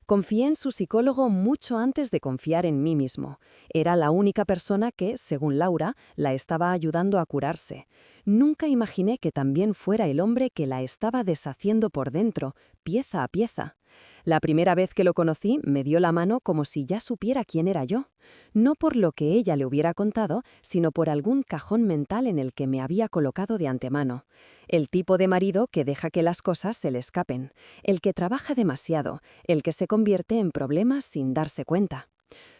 Confié en su psicólogo mucho antes de confiar en mí mismo. Era la única persona que, según Laura, la estaba ayudando a curarse. Nunca imaginé que también fuera el hombre que la estaba deshaciendo por dentro, pieza a pieza. La primera vez que lo conocí, me dio la mano como si ya supiera quién era yo. No por lo que ella le hubiera contado, sino por algún cajón mental en el que me había colocado de antemano. El tipo de marido que deja que las cosas se le escapen, el que trabaja demasiado, el que se convierte en problemas sin darse cuenta.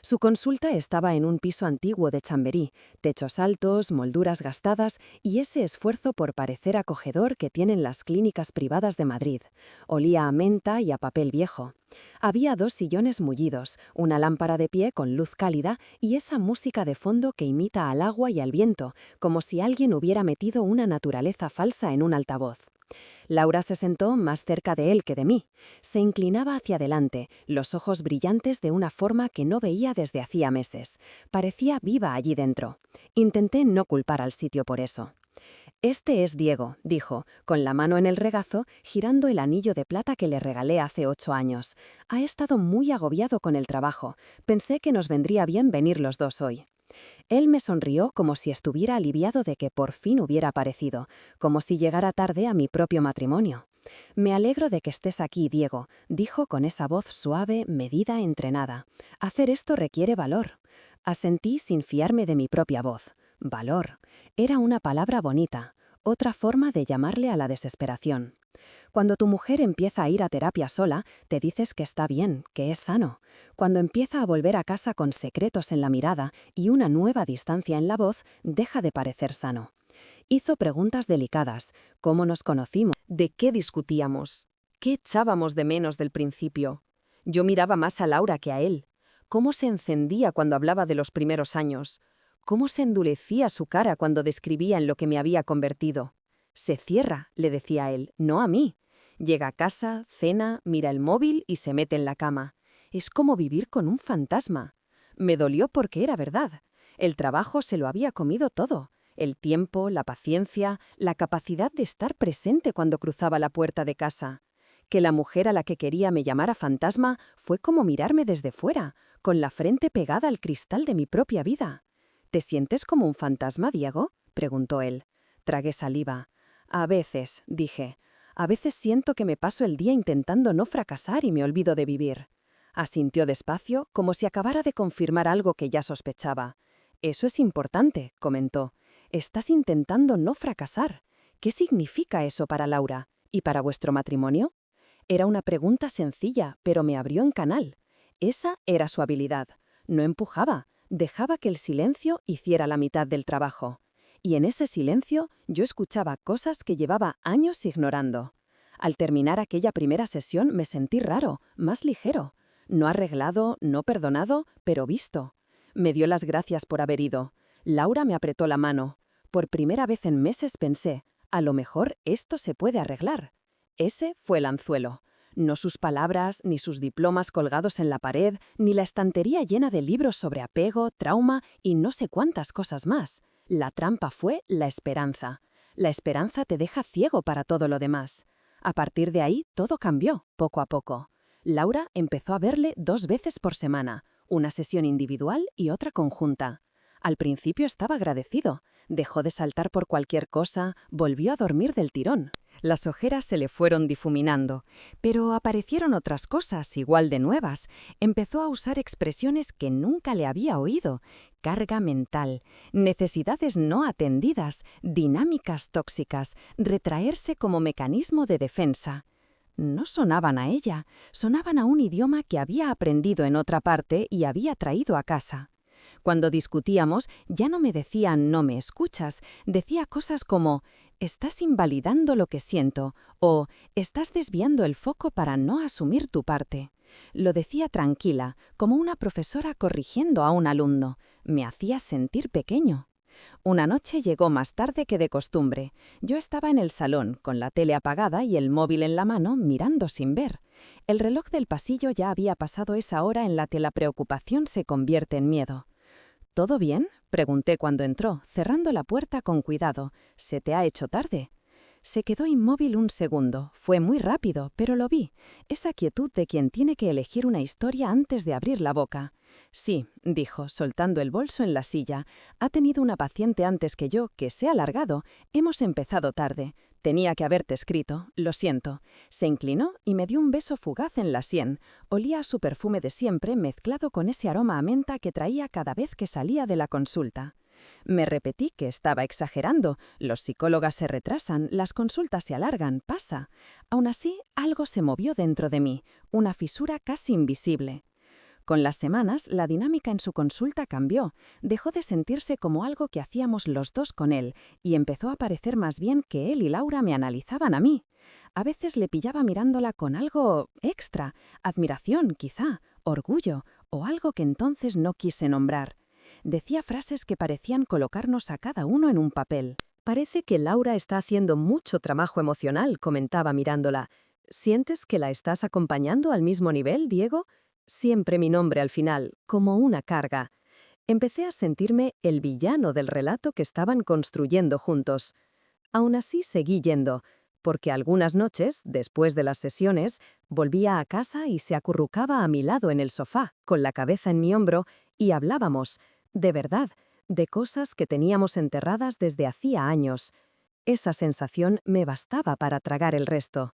Su consulta estaba en un piso antiguo de Chamberí, techos altos, molduras gastadas y ese esfuerzo por parecer acogedor que tienen las clínicas privadas de Madrid. Olía a menta y a papel viejo. Había 2 sillones mullidos, una lámpara de pie con luz cálida y esa música de fondo que imita al agua y al viento, como si alguien hubiera metido una naturaleza falsa en un altavoz. Laura se sentó más cerca de él que de mí. Se inclinaba hacia adelante, los ojos brillantes de una forma que no veía desde hacía meses. Parecía viva allí dentro. Intenté no culpar al sitio por eso. «Este es Diego», dijo, con la mano en el regazo, girando el anillo de plata que le regalé hace 8 años. «Ha estado muy agobiado con el trabajo. Pensé que nos vendría bien venir los dos hoy». Él me sonrió como si estuviera aliviado de que por fin hubiera aparecido, como si llegara tarde a mi propio matrimonio. «Me alegro de que estés aquí, Diego», dijo con esa voz suave, medida, entrenada. «Hacer esto requiere valor». Asentí sin fiarme de mi propia voz. Valor. Era una palabra bonita, otra forma de llamarle a la desesperación. Cuando tu mujer empieza a ir a terapia sola, te dices que está bien, que es sano. Cuando empieza a volver a casa con secretos en la mirada y una nueva distancia en la voz, deja de parecer sano. Hizo preguntas delicadas. ¿Cómo nos conocimos? ¿De qué discutíamos? ¿Qué echábamos de menos del principio? Yo miraba más a Laura que a él. ¿Cómo se encendía cuando hablaba de los primeros años? ¿Cómo se endurecía su cara cuando describía en lo que me había convertido? «Se cierra», le decía a él, no a mí. Llega a casa, cena, mira el móvil y se mete en la cama. Es como vivir con un fantasma. Me dolió porque era verdad. El trabajo se lo había comido todo. El tiempo, la paciencia, la capacidad de estar presente cuando cruzaba la puerta de casa. Que la mujer a la que quería me llamara fantasma fue como mirarme desde fuera, con la frente pegada al cristal de mi propia vida. «¿Te sientes como un fantasma, Diego?», preguntó él. Tragué saliva. «A veces», dije. «A veces siento que me paso el día intentando no fracasar y me olvido de vivir». Asintió despacio, como si acabara de confirmar algo que ya sospechaba. «Eso es importante», comentó. «Estás intentando no fracasar. ¿Qué significa eso para Laura? ¿Y para vuestro matrimonio?». Era una pregunta sencilla, pero me abrió en canal. Esa era su habilidad. No empujaba, dejaba que el silencio hiciera la mitad del trabajo. Y en ese silencio yo escuchaba cosas que llevaba años ignorando. Al terminar aquella primera sesión me sentí raro, más ligero. No arreglado, no perdonado, pero visto. Me dio las gracias por haber ido. Laura me apretó la mano. Por primera vez en meses pensé, a lo mejor esto se puede arreglar. Ese fue el anzuelo. No sus palabras, ni sus diplomas colgados en la pared, ni la estantería llena de libros sobre apego, trauma y no sé cuántas cosas más. La trampa fue la esperanza. La esperanza te deja ciego para todo lo demás. A partir de ahí, todo cambió, poco a poco. Laura empezó a verle 2 veces por semana, una sesión individual y otra conjunta. Al principio estaba agradecido. Dejó de saltar por cualquier cosa, volvió a dormir del tirón. Las ojeras se le fueron difuminando, pero aparecieron otras cosas igual de nuevas. Empezó a usar expresiones que nunca le había oído. Carga mental, necesidades no atendidas, dinámicas tóxicas, retraerse como mecanismo de defensa. No sonaban a ella, sonaban a un idioma que había aprendido en otra parte y había traído a casa. Cuando discutíamos, ya no me decía «no me escuchas», decía cosas como «estás invalidando lo que siento» o «estás desviando el foco para no asumir tu parte». Lo decía tranquila, como una profesora corrigiendo a un alumno. Me hacía sentir pequeño. Una noche llegó más tarde que de costumbre. Yo estaba en el salón, con la tele apagada y el móvil en la mano, mirando sin ver. El reloj del pasillo ya había pasado esa hora en la que la preocupación se convierte en miedo. «¿Todo bien?», pregunté cuando entró, cerrando la puerta con cuidado. «¿Se te ha hecho tarde?». Se quedó inmóvil un segundo. Fue muy rápido, pero lo vi. Esa quietud de quien tiene que elegir una historia antes de abrir la boca. Sí, dijo, soltando el bolso en la silla. Ha tenido una paciente antes que yo, que se ha alargado. Hemos empezado tarde. Tenía que haberte escrito, lo siento. Se inclinó y me dio un beso fugaz en la sien. Olía a su perfume de siempre mezclado con ese aroma a menta que traía cada vez que salía de la consulta. Me repetí que estaba exagerando. Los psicólogas se retrasan, las consultas se alargan, pasa. Aún así, algo se movió dentro de mí, una fisura casi invisible. Con las semanas, la dinámica en su consulta cambió. Dejó de sentirse como algo que hacíamos los dos con él y empezó a parecer más bien que él y Laura me analizaban a mí. A veces le pillaba mirándola con algo extra, admiración quizá, orgullo o algo que entonces no quise nombrar. Decía frases que parecían colocarnos a cada uno en un papel. «Parece que Laura está haciendo mucho trabajo emocional», comentaba mirándola. «¿Sientes que la estás acompañando al mismo nivel, Diego?» Siempre mi nombre al final, como una carga. Empecé a sentirme el villano del relato que estaban construyendo juntos. Aún así seguí yendo, porque algunas noches, después de las sesiones, volvía a casa y se acurrucaba a mi lado en el sofá, con la cabeza en mi hombro, y hablábamos, de verdad, de cosas que teníamos enterradas desde hacía años. Esa sensación me bastaba para tragar el resto.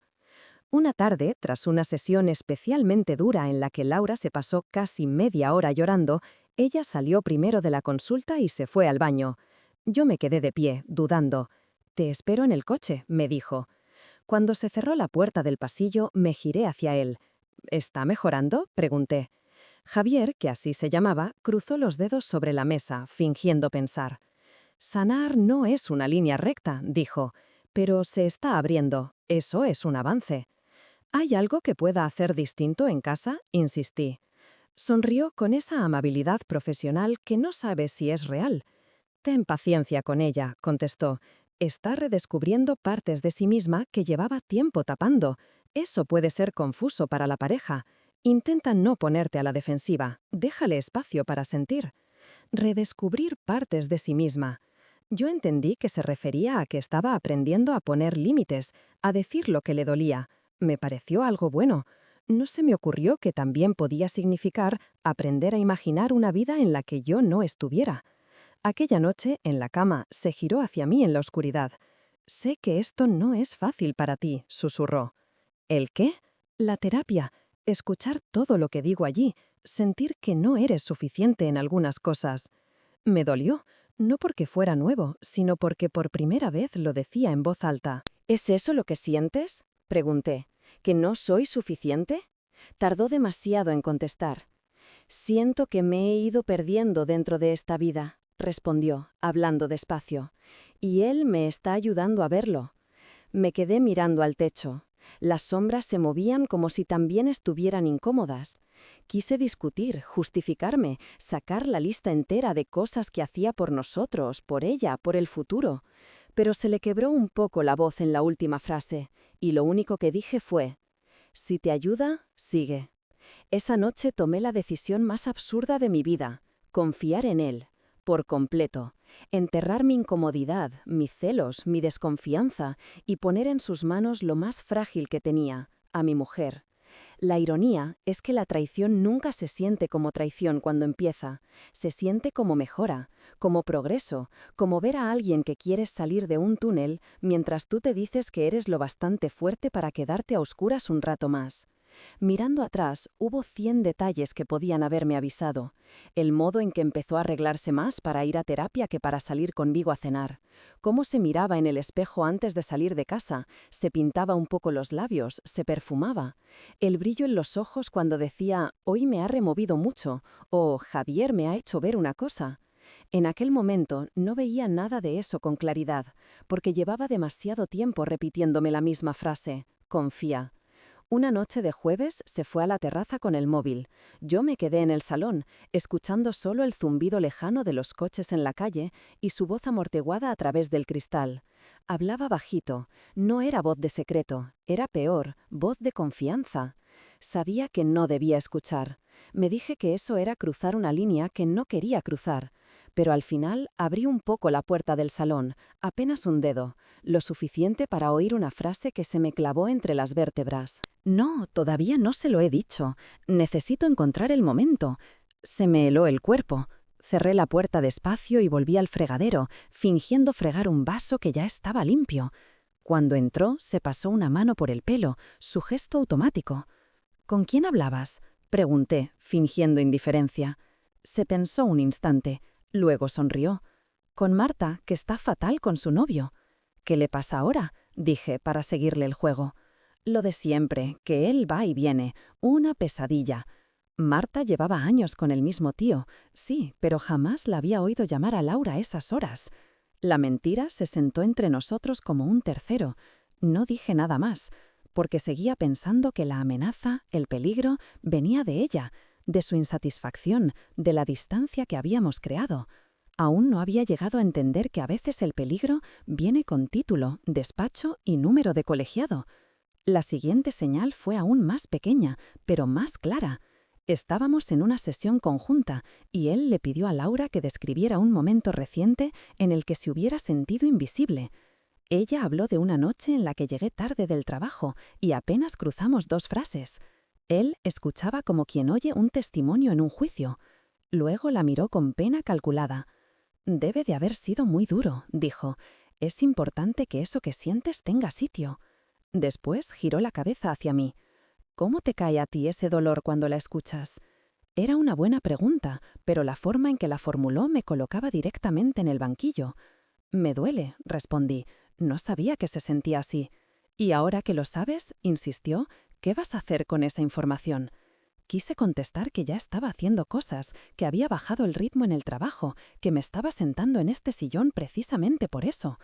Una tarde, tras una sesión especialmente dura en la que Laura se pasó casi media hora llorando, ella salió primero de la consulta y se fue al baño. Yo me quedé de pie, dudando. «Te espero en el coche», me dijo. Cuando se cerró la puerta del pasillo, me giré hacia él. «¿Está mejorando?», pregunté. Javier, que así se llamaba, cruzó los dedos sobre la mesa, fingiendo pensar. «Sanar no es una línea recta», dijo, «pero se está abriendo. Eso es un avance». «¿Hay algo que pueda hacer distinto en casa?», insistí. Sonrió con esa amabilidad profesional que no sabe si es real. «Ten paciencia con ella», contestó. «Está redescubriendo partes de sí misma que llevaba tiempo tapando. Eso puede ser confuso para la pareja. Intenta no ponerte a la defensiva. Déjale espacio para sentir». Redescubrir partes de sí misma. Yo entendí que se refería a que estaba aprendiendo a poner límites, a decir lo que le dolía. Me pareció algo bueno. No se me ocurrió que también podía significar aprender a imaginar una vida en la que yo no estuviera. Aquella noche, en la cama, se giró hacia mí en la oscuridad. «Sé que esto no es fácil para ti», susurró. ¿El qué? La terapia. Escuchar todo lo que digo allí. Sentir que no eres suficiente en algunas cosas. Me dolió, no porque fuera nuevo, sino porque por primera vez lo decía en voz alta. «¿Es eso lo que sientes?», pregunté. «¿Que no soy suficiente?». Tardó demasiado en contestar. «Siento que me he ido perdiendo dentro de esta vida», respondió, hablando despacio. «Y él me está ayudando a verlo». Me quedé mirando al techo. Las sombras se movían como si también estuvieran incómodas. Quise discutir, justificarme, sacar la lista entera de cosas que hacía por nosotros, por ella, por el futuro. Pero se le quebró un poco la voz en la última frase, y lo único que dije fue: «Si te ayuda, sigue». Esa noche tomé la decisión más absurda de mi vida: confiar en él, por completo, enterrar mi incomodidad, mis celos, mi desconfianza y poner en sus manos lo más frágil que tenía, a mi mujer. La ironía es que la traición nunca se siente como traición cuando empieza, se siente como mejora, como progreso, como ver a alguien que quieres salir de un túnel mientras tú te dices que eres lo bastante fuerte para quedarte a oscuras un rato más. Mirando atrás, hubo 100 detalles que podían haberme avisado. El modo en que empezó a arreglarse más para ir a terapia que para salir conmigo a cenar. Cómo se miraba en el espejo antes de salir de casa, se pintaba un poco los labios, se perfumaba. El brillo en los ojos cuando decía «hoy me ha removido mucho» o «Javier me ha hecho ver una cosa». En aquel momento no veía nada de eso con claridad, porque llevaba demasiado tiempo repitiéndome la misma frase: «confía». Una noche de jueves se fue a la terraza con el móvil. Yo me quedé en el salón, escuchando solo el zumbido lejano de los coches en la calle y su voz amortiguada a través del cristal. Hablaba bajito, no era voz de secreto, era peor, voz de confianza. Sabía que no debía escuchar. Me dije que eso era cruzar una línea que no quería cruzar. pero al final abrí un poco la puerta del salón, apenas un dedo, lo suficiente para oír una frase que se me clavó entre las vértebras. No, todavía no se lo he dicho. Necesito encontrar el momento. Se me heló el cuerpo. Cerré la puerta despacio y volví al fregadero, fingiendo fregar un vaso que ya estaba limpio. Cuando entró, se pasó una mano por el pelo, su gesto automático. ¿Con quién hablabas?, pregunté, fingiendo indiferencia. Se pensó un instante, luego sonrió. Con Marta, que está fatal con su novio. ¿Qué le pasa ahora?, dije, para seguirle el juego. Lo de siempre, que él va y viene, una pesadilla. Marta llevaba años con el mismo tío, sí, pero jamás la había oído llamar a Laura a esas horas. La mentira se sentó entre nosotros como un tercero. No dije nada más, porque seguía pensando que la amenaza, el peligro, venía de ella, de su insatisfacción, de la distancia que habíamos creado. Aún no había llegado a entender que a veces el peligro viene con título, despacho y número de colegiado. La siguiente señal fue aún más pequeña, pero más clara. Estábamos en una sesión conjunta y él le pidió a Laura que describiera un momento reciente en el que se hubiera sentido invisible. Ella habló de una noche en la que llegué tarde del trabajo y apenas cruzamos 2 frases. Él escuchaba como quien oye un testimonio en un juicio. Luego la miró con pena calculada. «Debe de haber sido muy duro», dijo. «Es importante que eso que sientes tenga sitio». Después giró la cabeza hacia mí. «¿Cómo te cae a ti ese dolor cuando la escuchas?». Era una buena pregunta, pero la forma en que la formuló me colocaba directamente en el banquillo. «Me duele», respondí. No sabía que se sentía así. «Y ahora que lo sabes», insistió, «¿qué vas a hacer con esa información?». Quise contestar que ya estaba haciendo cosas, que había bajado el ritmo en el trabajo, que me estaba sentando en este sillón precisamente por eso.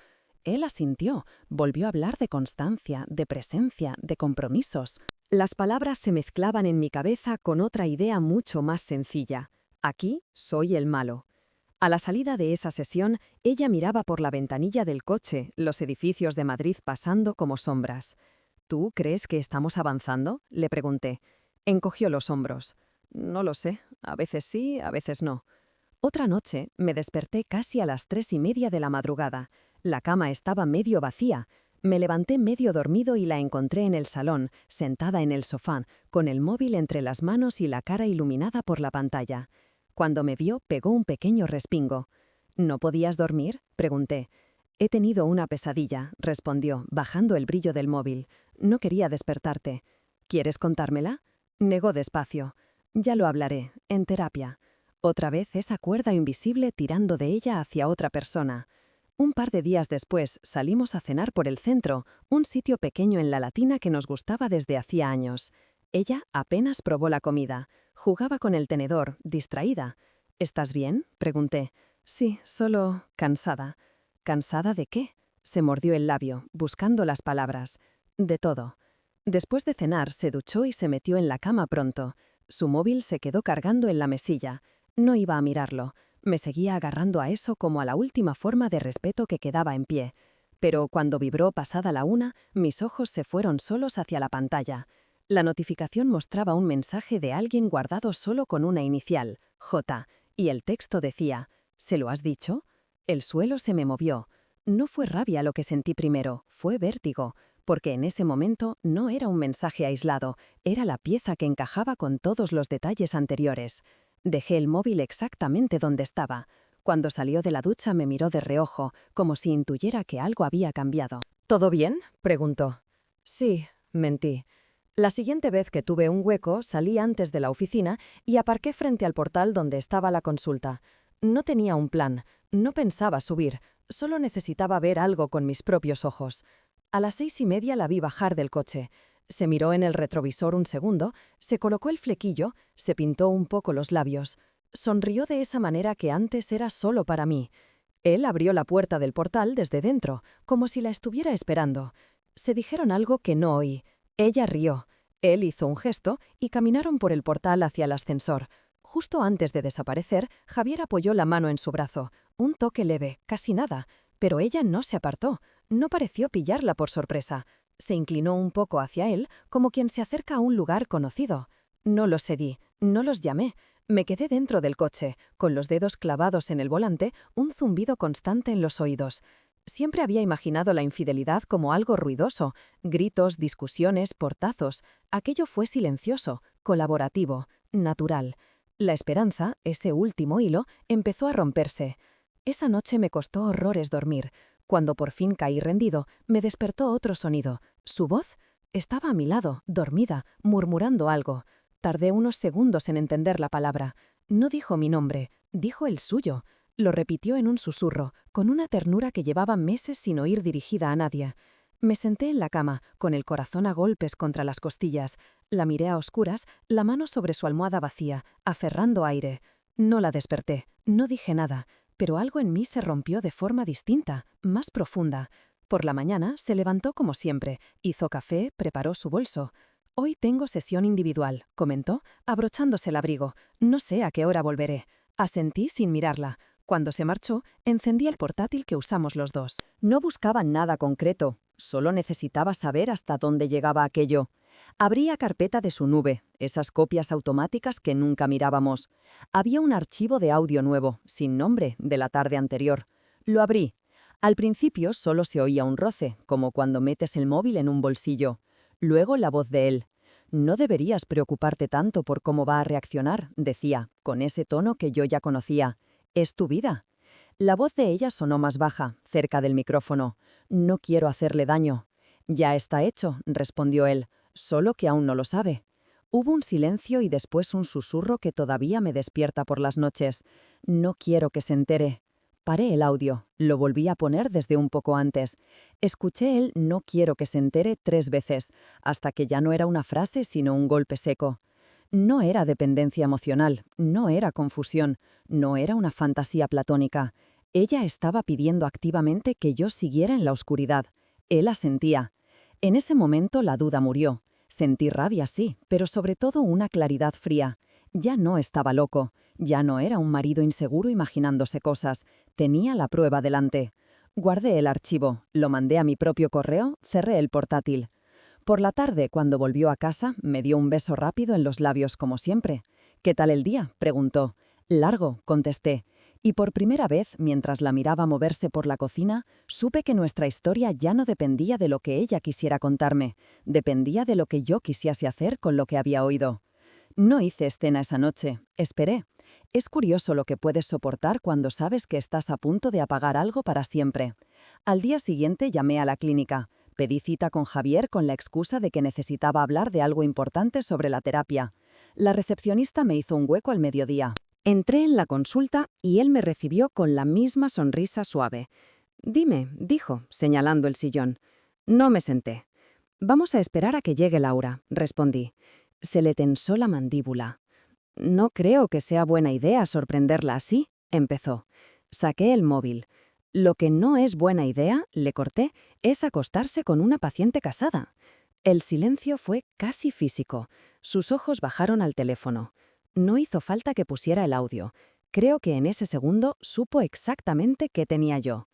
Él asintió, volvió a hablar de constancia, de presencia, de compromisos. Las palabras se mezclaban en mi cabeza con otra idea mucho más sencilla. Aquí soy el malo. A la salida de esa sesión, ella miraba por la ventanilla del coche, los edificios de Madrid pasando como sombras. «¿Tú crees que estamos avanzando?», le pregunté. Encogió los hombros. «No lo sé, a veces sí, a veces no». Otra noche me desperté casi a las 3:30 de la madrugada. La cama estaba medio vacía. Me levanté medio dormido y la encontré en el salón, sentada en el sofá, con el móvil entre las manos y la cara iluminada por la pantalla. Cuando me vio, pegó un pequeño respingo. «¿No podías dormir?», pregunté. «He tenido una pesadilla», respondió, bajando el brillo del móvil. «No quería despertarte». «¿Quieres contármela?». Negó despacio. «Ya lo hablaré, en terapia». Otra vez esa cuerda invisible tirando de ella hacia otra persona. Un par de días después salimos a cenar por el centro, un sitio pequeño en La Latina que nos gustaba desde hacía años. Ella apenas probó la comida. Jugaba con el tenedor, distraída. «¿Estás bien?», pregunté. «Sí, solo cansada». «¿Cansada de qué?». Se mordió el labio, buscando las palabras. «De todo». Después de cenar, se duchó y se metió en la cama pronto. Su móvil se quedó cargando en la mesilla. No iba a mirarlo. Me seguía agarrando a eso como a la última forma de respeto que quedaba en pie. Pero cuando vibró pasada la 1, mis ojos se fueron solos hacia la pantalla. La notificación mostraba un mensaje de alguien guardado solo con una inicial, J, y el texto decía: «¿Se lo has dicho?». El suelo se me movió. No fue rabia lo que sentí primero, fue vértigo, porque en ese momento no era un mensaje aislado, era la pieza que encajaba con todos los detalles anteriores. Dejé el móvil exactamente donde estaba. Cuando salió de la ducha me miró de reojo, como si intuyera que algo había cambiado. «¿Todo bien?», preguntó. «Sí», mentí. La siguiente vez que tuve un hueco, salí antes de la oficina y aparqué frente al portal donde estaba la consulta. No tenía un plan, no pensaba subir, solo necesitaba ver algo con mis propios ojos. A las 6:30 la vi bajar del coche. Se miró en el retrovisor un segundo, se colocó el flequillo, se pintó un poco los labios. Sonrió de esa manera que antes era solo para mí. Él abrió la puerta del portal desde dentro, como si la estuviera esperando. Se dijeron algo que no oí. Ella rió. Él hizo un gesto y caminaron por el portal hacia el ascensor. Justo antes de desaparecer, Javier apoyó la mano en su brazo. Un toque leve, casi nada. Pero ella no se apartó. No pareció pillarla por sorpresa. Se inclinó un poco hacia él, como quien se acerca a un lugar conocido. No lo cedí. No los llamé. Me quedé dentro del coche, con los dedos clavados en el volante, un zumbido constante en los oídos. Siempre había imaginado la infidelidad como algo ruidoso, gritos, discusiones, portazos. Aquello fue silencioso, colaborativo, natural. La esperanza, ese último hilo, empezó a romperse. Esa noche me costó horrores dormir. Cuando por fin caí rendido, me despertó otro sonido. ¿Su voz? Estaba a mi lado, dormida, murmurando algo. Tardé unos segundos en entender la palabra. No dijo mi nombre, dijo el suyo. Lo repitió en un susurro, con una ternura que llevaba meses sin oír dirigida a nadie. Me senté en la cama, con el corazón a golpes contra las costillas. La miré a oscuras, la mano sobre su almohada vacía, aferrando aire. No la desperté, no dije nada, pero algo en mí se rompió de forma distinta, más profunda. Por la mañana se levantó como siempre, hizo café, preparó su bolso. «Hoy tengo sesión individual», comentó, abrochándose el abrigo. «No sé a qué hora volveré». Asentí sin mirarla. Cuando se marchó, encendí el portátil que usamos los dos. No buscaba nada concreto, solo necesitaba saber hasta dónde llegaba aquello. Abría carpeta de su nube, esas copias automáticas que nunca mirábamos. Había un archivo de audio nuevo, sin nombre, de la tarde anterior. Lo abrí. Al principio solo se oía un roce, como cuando metes el móvil en un bolsillo. Luego la voz de él. «No deberías preocuparte tanto por cómo va a reaccionar», decía, con ese tono que yo ya conocía. «Es tu vida». La voz de ella sonó más baja, cerca del micrófono. «No quiero hacerle daño». «Ya está hecho», respondió él, «solo que aún no lo sabe». Hubo un silencio y después un susurro que todavía me despierta por las noches. «No quiero que se entere». Paré el audio, lo volví a poner desde un poco antes. Escuché el «no quiero que se entere» 3 veces, hasta que ya no era una frase sino un golpe seco. No era dependencia emocional, no era confusión, no era una fantasía platónica. Ella estaba pidiendo activamente que yo siguiera en la oscuridad. Él asentía. En ese momento la duda murió. Sentí rabia, sí, pero sobre todo una claridad fría. Ya no estaba loco, ya no era un marido inseguro imaginándose cosas, tenía la prueba delante. Guardé el archivo, lo mandé a mi propio correo, cerré el portátil. Por la tarde, cuando volvió a casa, me dio un beso rápido en los labios como siempre. «¿Qué tal el día?», preguntó. «Largo», contesté. Y por primera vez, mientras la miraba moverse por la cocina, supe que nuestra historia ya no dependía de lo que ella quisiera contarme, dependía de lo que yo quisiese hacer con lo que había oído. No hice escena esa noche, esperé. Es curioso lo que puedes soportar cuando sabes que estás a punto de apagar algo para siempre. Al día siguiente llamé a la clínica. Pedí cita con Javier con la excusa de que necesitaba hablar de algo importante sobre la terapia. La recepcionista me hizo un hueco al mediodía. Entré en la consulta y él me recibió con la misma sonrisa suave. «Dime», dijo, señalando el sillón. No me senté. «Vamos a esperar a que llegue Laura», respondí. Se le tensó la mandíbula. «No creo que sea buena idea sorprenderla así», empezó. Saqué el móvil. «Lo que no es buena idea», le corté, «es acostarse con una paciente casada». El silencio fue casi físico. Sus ojos bajaron al teléfono. No hizo falta que pusiera el audio. Creo que en ese segundo supo exactamente qué tenía yo.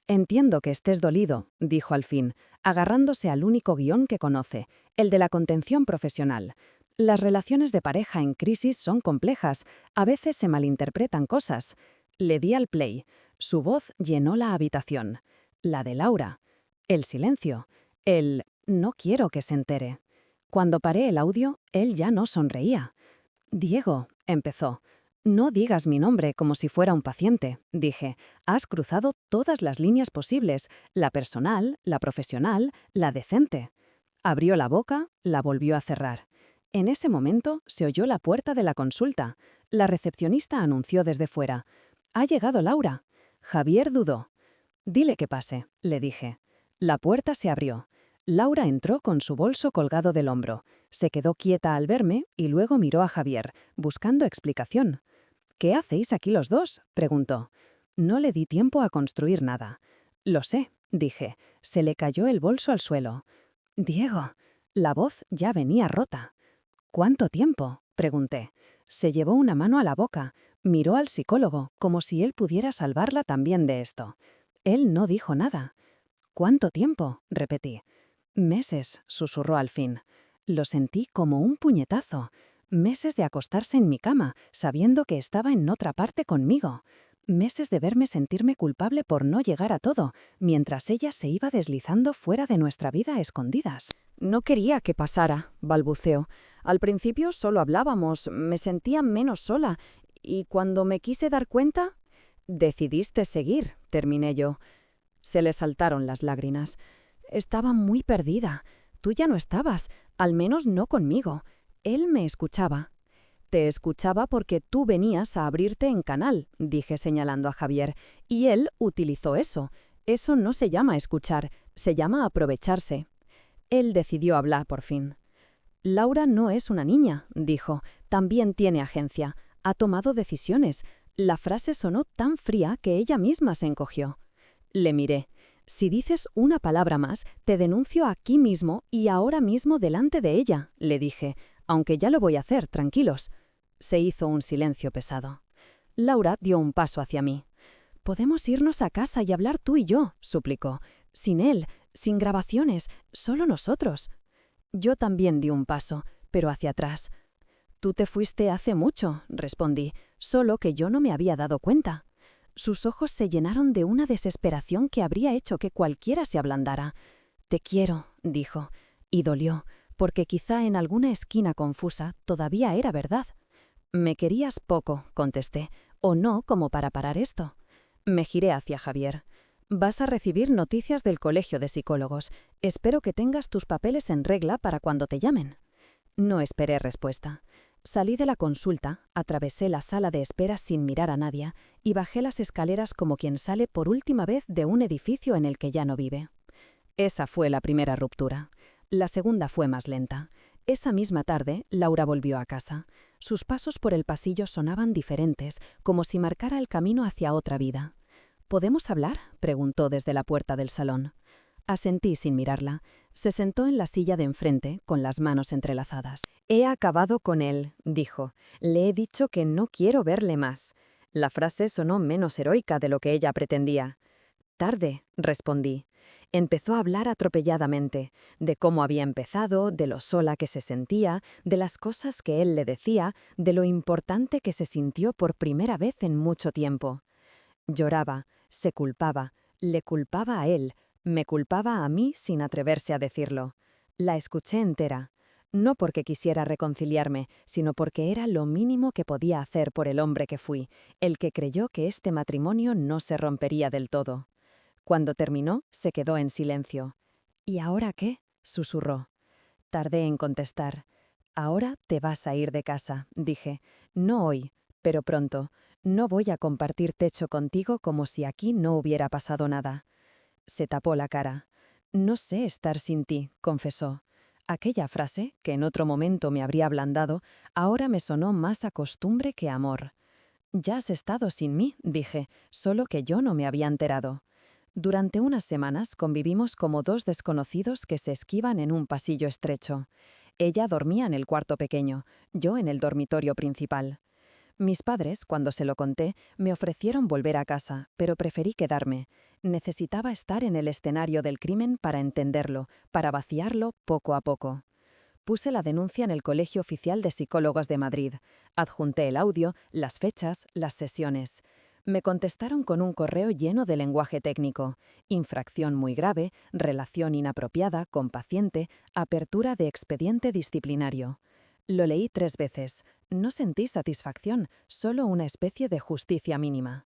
«Entiendo que estés dolido», dijo al fin, agarrándose al único guión que conoce, el de la contención profesional. «Las relaciones de pareja en crisis son complejas, a veces se malinterpretan cosas». Le di al play. Su voz llenó la habitación. La de Laura. El silencio. El «no quiero que se entere». Cuando paré el audio, él ya no sonreía. «Diego», empezó. «No digas mi nombre como si fuera un paciente», dije. «Has cruzado todas las líneas posibles, la personal, la profesional, la decente». Abrió la boca, la volvió a cerrar. En ese momento se oyó la puerta de la consulta. La recepcionista anunció desde fuera. «Ha llegado Laura». Javier dudó. «Dile que pase», le dije. La puerta se abrió. Laura entró con su bolso colgado del hombro. Se quedó quieta al verme y luego miró a Javier, buscando explicación. «¿Qué hacéis aquí los dos?», preguntó. No le di tiempo a construir nada. «Lo sé», dije. Se le cayó el bolso al suelo. «Diego». La voz ya venía rota. «¿Cuánto tiempo?», pregunté. Se llevó una mano a la boca. Miró al psicólogo, como si él pudiera salvarla también de esto. Él no dijo nada. «¿Cuánto tiempo?», repetí. «Meses», susurró al fin. Lo sentí como un puñetazo. Meses de acostarse en mi cama, sabiendo que estaba en otra parte conmigo. Meses de verme sentirme culpable por no llegar a todo, mientras ella se iba deslizando fuera de nuestra vida a escondidas. No quería que pasara, balbuceó. Al principio solo hablábamos, me sentía menos sola, y cuando me quise dar cuenta, decidiste seguir, terminé yo. Se le saltaron las lágrimas. Estaba muy perdida. Tú ya no estabas, al menos no conmigo. Él me escuchaba. Te escuchaba porque tú venías a abrirte en canal, dije señalando a Javier, y él utilizó eso. Eso no se llama escuchar, se llama aprovecharse. Él decidió hablar por fin. Laura no es una niña, dijo. También tiene agencia. Ha tomado decisiones. La frase sonó tan fría que ella misma se encogió. Le miré. Si dices una palabra más, te denuncio aquí mismo y ahora mismo delante de ella, le dije, aunque ya lo voy a hacer, tranquilos. Se hizo un silencio pesado. Laura dio un paso hacia mí. «Podemos irnos a casa y hablar tú y yo», suplicó. «Sin él, sin grabaciones, solo nosotros». Yo también di un paso, pero hacia atrás. «Tú te fuiste hace mucho», respondí, solo que yo no me había dado cuenta. Sus ojos se llenaron de una desesperación que habría hecho que cualquiera se ablandara. «Te quiero», dijo, y dolió, porque quizá en alguna esquina confusa todavía era verdad. «Me querías poco», contesté, «o no como para parar esto». Me giré hacia Javier. «Vas a recibir noticias del colegio de psicólogos. Espero que tengas tus papeles en regla para cuando te llamen». No esperé respuesta. Salí de la consulta, atravesé la sala de espera sin mirar a nadie y bajé las escaleras como quien sale por última vez de un edificio en el que ya no vive. Esa fue la primera ruptura. La segunda fue más lenta. Esa misma tarde, Laura volvió a casa. Sus pasos por el pasillo sonaban diferentes, como si marcara el camino hacia otra vida. «¿Podemos hablar?», preguntó desde la puerta del salón. Asentí sin mirarla. Se sentó en la silla de enfrente, con las manos entrelazadas. «He acabado con él», dijo. «Le he dicho que no quiero verle más». La frase sonó menos heroica de lo que ella pretendía. «Tarde», respondí. Empezó a hablar atropelladamente, de cómo había empezado, de lo sola que se sentía, de las cosas que él le decía, de lo importante que se sintió por primera vez en mucho tiempo. Lloraba, se culpaba, le culpaba a él, me culpaba a mí sin atreverse a decirlo. La escuché entera, no porque quisiera reconciliarme, sino porque era lo mínimo que podía hacer por el hombre que fui, el que creyó que este matrimonio no se rompería del todo. Cuando terminó, se quedó en silencio. «¿Y ahora qué?», susurró. Tardé en contestar. «Ahora te vas a ir de casa», dije. «No hoy, pero pronto. No voy a compartir techo contigo como si aquí no hubiera pasado nada». Se tapó la cara. «No sé estar sin ti», confesó. Aquella frase, que en otro momento me habría ablandado, ahora me sonó más a costumbre que a amor. «Ya has estado sin mí», dije, solo que yo no me había enterado. Durante unas semanas convivimos como dos desconocidos que se esquivan en un pasillo estrecho. Ella dormía en el cuarto pequeño, yo en el dormitorio principal. Mis padres, cuando se lo conté, me ofrecieron volver a casa, pero preferí quedarme. Necesitaba estar en el escenario del crimen para entenderlo, para vaciarlo poco a poco. Puse la denuncia en el Colegio Oficial de Psicólogos de Madrid. Adjunté el audio, las fechas, las sesiones. Me contestaron con un correo lleno de lenguaje técnico. Infracción muy grave, relación inapropiada con paciente, apertura de expediente disciplinario. Lo leí 3 veces. No sentí satisfacción, solo una especie de justicia mínima.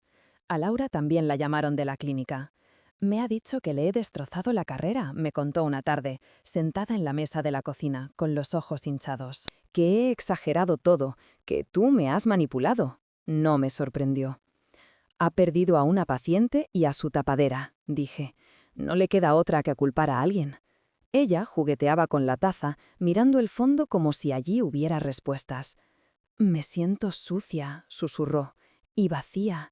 A Laura también la llamaron de la clínica. «Me ha dicho que le he destrozado la carrera», me contó una tarde, sentada en la mesa de la cocina, con los ojos hinchados. «Que he exagerado todo, que tú me has manipulado». No me sorprendió. «Ha perdido a una paciente y a su tapadera», dije. «No le queda otra que culpar a alguien». Ella jugueteaba con la taza, mirando el fondo como si allí hubiera respuestas. «Me siento sucia», susurró, «y vacía».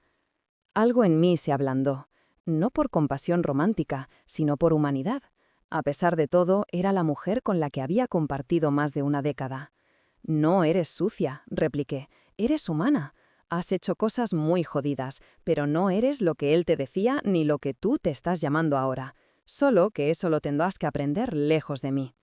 Algo en mí se ablandó, no por compasión romántica, sino por humanidad. A pesar de todo, era la mujer con la que había compartido más de una década. «No eres sucia», repliqué, «eres humana. Has hecho cosas muy jodidas, pero no eres lo que él te decía ni lo que tú te estás llamando ahora. Solo que eso lo tendrás que aprender lejos de mí».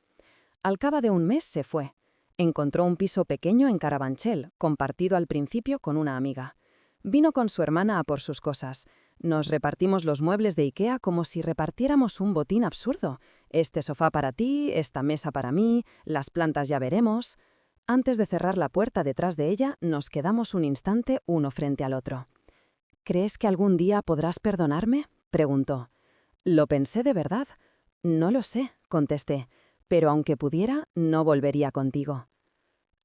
Al cabo de un mes se fue. Encontró un piso pequeño en Carabanchel, compartido al principio con una amiga. Vino con su hermana a por sus cosas. Nos repartimos los muebles de IKEA como si repartiéramos un botín absurdo. Este sofá para ti, esta mesa para mí, las plantas ya veremos. Antes de cerrar la puerta detrás de ella, nos quedamos un instante uno frente al otro. ¿Crees que algún día podrás perdonarme?, preguntó. Lo pensé de verdad. No lo sé, contesté, pero aunque pudiera, no volvería contigo.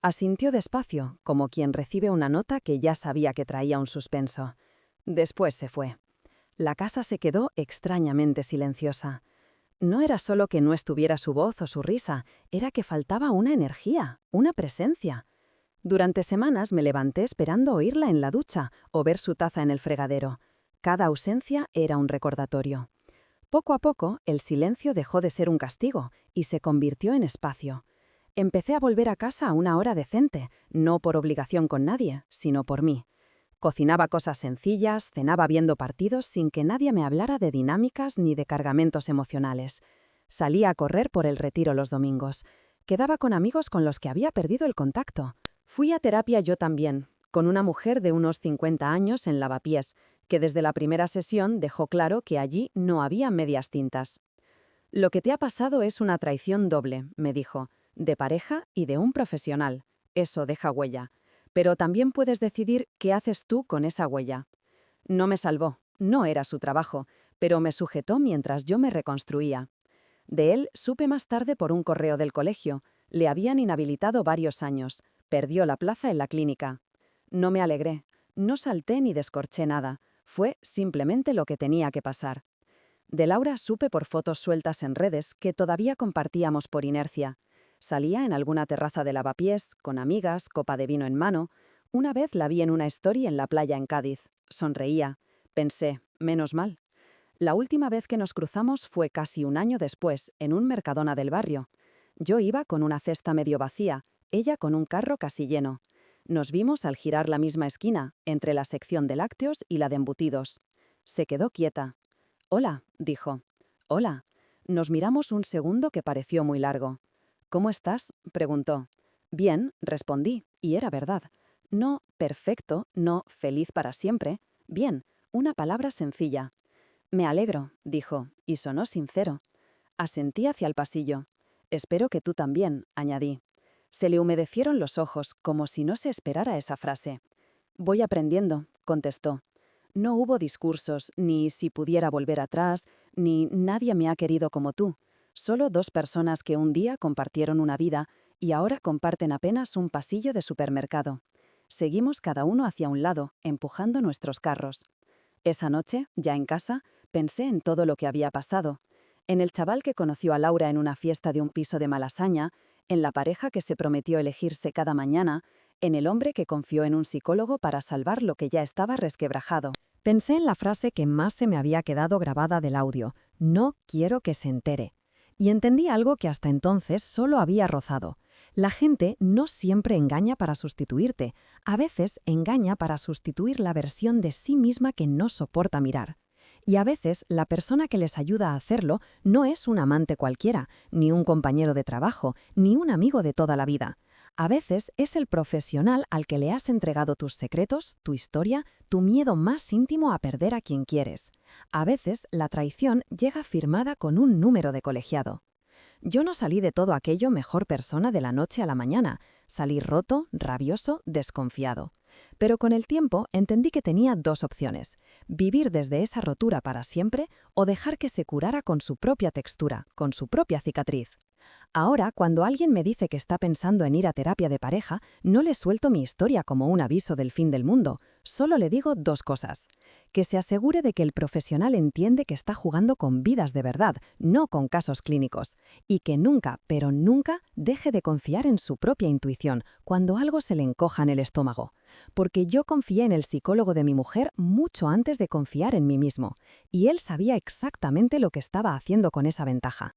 Asintió despacio, como quien recibe una nota que ya sabía que traía un suspenso. Después se fue. La casa se quedó extrañamente silenciosa. No era solo que no estuviera su voz o su risa, era que faltaba una energía, una presencia. Durante semanas me levanté esperando oírla en la ducha o ver su taza en el fregadero. Cada ausencia era un recordatorio. Poco a poco, el silencio dejó de ser un castigo y se convirtió en espacio. Empecé a volver a casa a una hora decente, no por obligación con nadie, sino por mí. Cocinaba cosas sencillas, cenaba viendo partidos sin que nadie me hablara de dinámicas ni de cargamentos emocionales. Salía a correr por el Retiro los domingos. Quedaba con amigos con los que había perdido el contacto. Fui a terapia yo también, con una mujer de unos 50 años en Lavapiés, que desde la primera sesión dejó claro que allí no había medias tintas. Lo que te ha pasado es una traición doble, me dijo, de pareja y de un profesional. Eso deja huella. Pero también puedes decidir qué haces tú con esa huella. No me salvó, no era su trabajo, pero me sujetó mientras yo me reconstruía. De él supe más tarde por un correo del colegio. Le habían inhabilitado varios años. Perdió la plaza en la clínica. No me alegré, no salté ni descorché nada. Fue simplemente lo que tenía que pasar. De Laura supe por fotos sueltas en redes que todavía compartíamos por inercia. Salía en alguna terraza de Lavapiés, con amigas, copa de vino en mano. Una vez la vi en una story en la playa en Cádiz. Sonreía. Pensé, menos mal. La última vez que nos cruzamos fue casi un año después, en un Mercadona del barrio. Yo iba con una cesta medio vacía, ella con un carro casi lleno. Nos vimos al girar la misma esquina, entre la sección de lácteos y la de embutidos. Se quedó quieta. «Hola», dijo. «Hola». Nos miramos un segundo que pareció muy largo. «¿Cómo estás?», preguntó. «Bien», respondí, y era verdad. No perfecto, no feliz para siempre. Bien, una palabra sencilla. «Me alegro», dijo, y sonó sincero. Asentí hacia el pasillo. «Espero que tú también», añadí. Se le humedecieron los ojos, como si no se esperara esa frase. «Voy aprendiendo», contestó. No hubo discursos, ni si pudiera volver atrás, ni nadie me ha querido como tú. Solo dos personas que un día compartieron una vida y ahora comparten apenas un pasillo de supermercado. Seguimos cada uno hacia un lado, empujando nuestros carros. Esa noche, ya en casa, pensé en todo lo que había pasado. En el chaval que conoció a Laura en una fiesta de un piso de Malasaña, en la pareja que se prometió elegirse cada mañana, en el hombre que confió en un psicólogo para salvar lo que ya estaba resquebrajado. Pensé en la frase que más se me había quedado grabada del audio: «No quiero que se entere». Y entendí algo que hasta entonces solo había rozado. La gente no siempre engaña para sustituirte, a veces engaña para sustituir la versión de sí misma que no soporta mirar. Y a veces la persona que les ayuda a hacerlo no es un amante cualquiera, ni un compañero de trabajo, ni un amigo de toda la vida. A veces es el profesional al que le has entregado tus secretos, tu historia, tu miedo más íntimo a perder a quien quieres. A veces la traición llega firmada con un número de colegiado. Yo no salí de todo aquello mejor persona de la noche a la mañana. Salí roto, rabioso, desconfiado. Pero con el tiempo entendí que tenía dos opciones: vivir desde esa rotura para siempre o dejar que se curara con su propia textura, con su propia cicatriz. Ahora, cuando alguien me dice que está pensando en ir a terapia de pareja, no le suelto mi historia como un aviso del fin del mundo. Solo le digo dos cosas: que se asegure de que el profesional entiende que está jugando con vidas de verdad, no con casos clínicos, y que nunca, pero nunca, deje de confiar en su propia intuición cuando algo se le encoja en el estómago. Porque yo confié en el psicólogo de mi mujer mucho antes de confiar en mí mismo, y él sabía exactamente lo que estaba haciendo con esa ventaja.